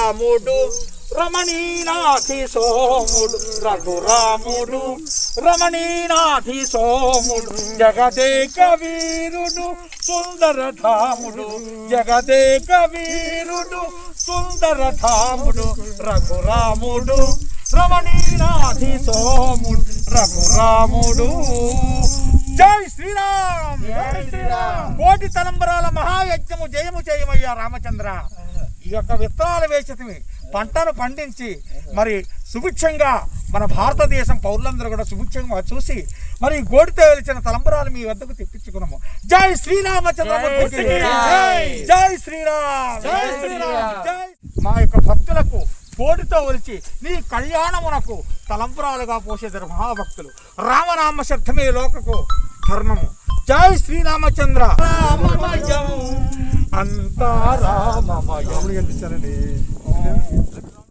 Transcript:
రఘురాముడు రమణీనాథి సోముడు రఘురాముడు రమణీనాథి సోముడు జగదేక వీరుడు సుందరధాముడు జగదేక వీరుడు సుందరధాముడు రఘురాముడు రమణీనాథి సోముడు రఘురాముడు. జై శ్రీరామ్, జై శ్రీరామ్. కోటి తలంబరాల మహాయజ్ఞము జయము చేయమయ్యా రామచంద్ర. ఈ యొక్క విత్తనాలు వేసి పంటను పండించి మరి సుభిక్షంగా మన భారతదేశం పౌరులందరూ కూడా సుభిక్షంగా చూసి మరి గోడితో వెలిచిన తలంబరాలు మీ వద్దకు తెప్పించుకున్నాము. జై శ్రీరామచంద్రమూర్తికి జై శ్రీరామ్, జై శ్రీరామ్. జై మా యొక్క భక్తులకు కోడితో ఒలిచి నీ కళ్యాణమునకు తలంబరాలుగా పోసేదారు మహాభక్తులు. రామనామ శబ్దమే లోకకు ధర్మము. జై శ్రీరామచంద్ర. రామమయం అంతా రామమయం.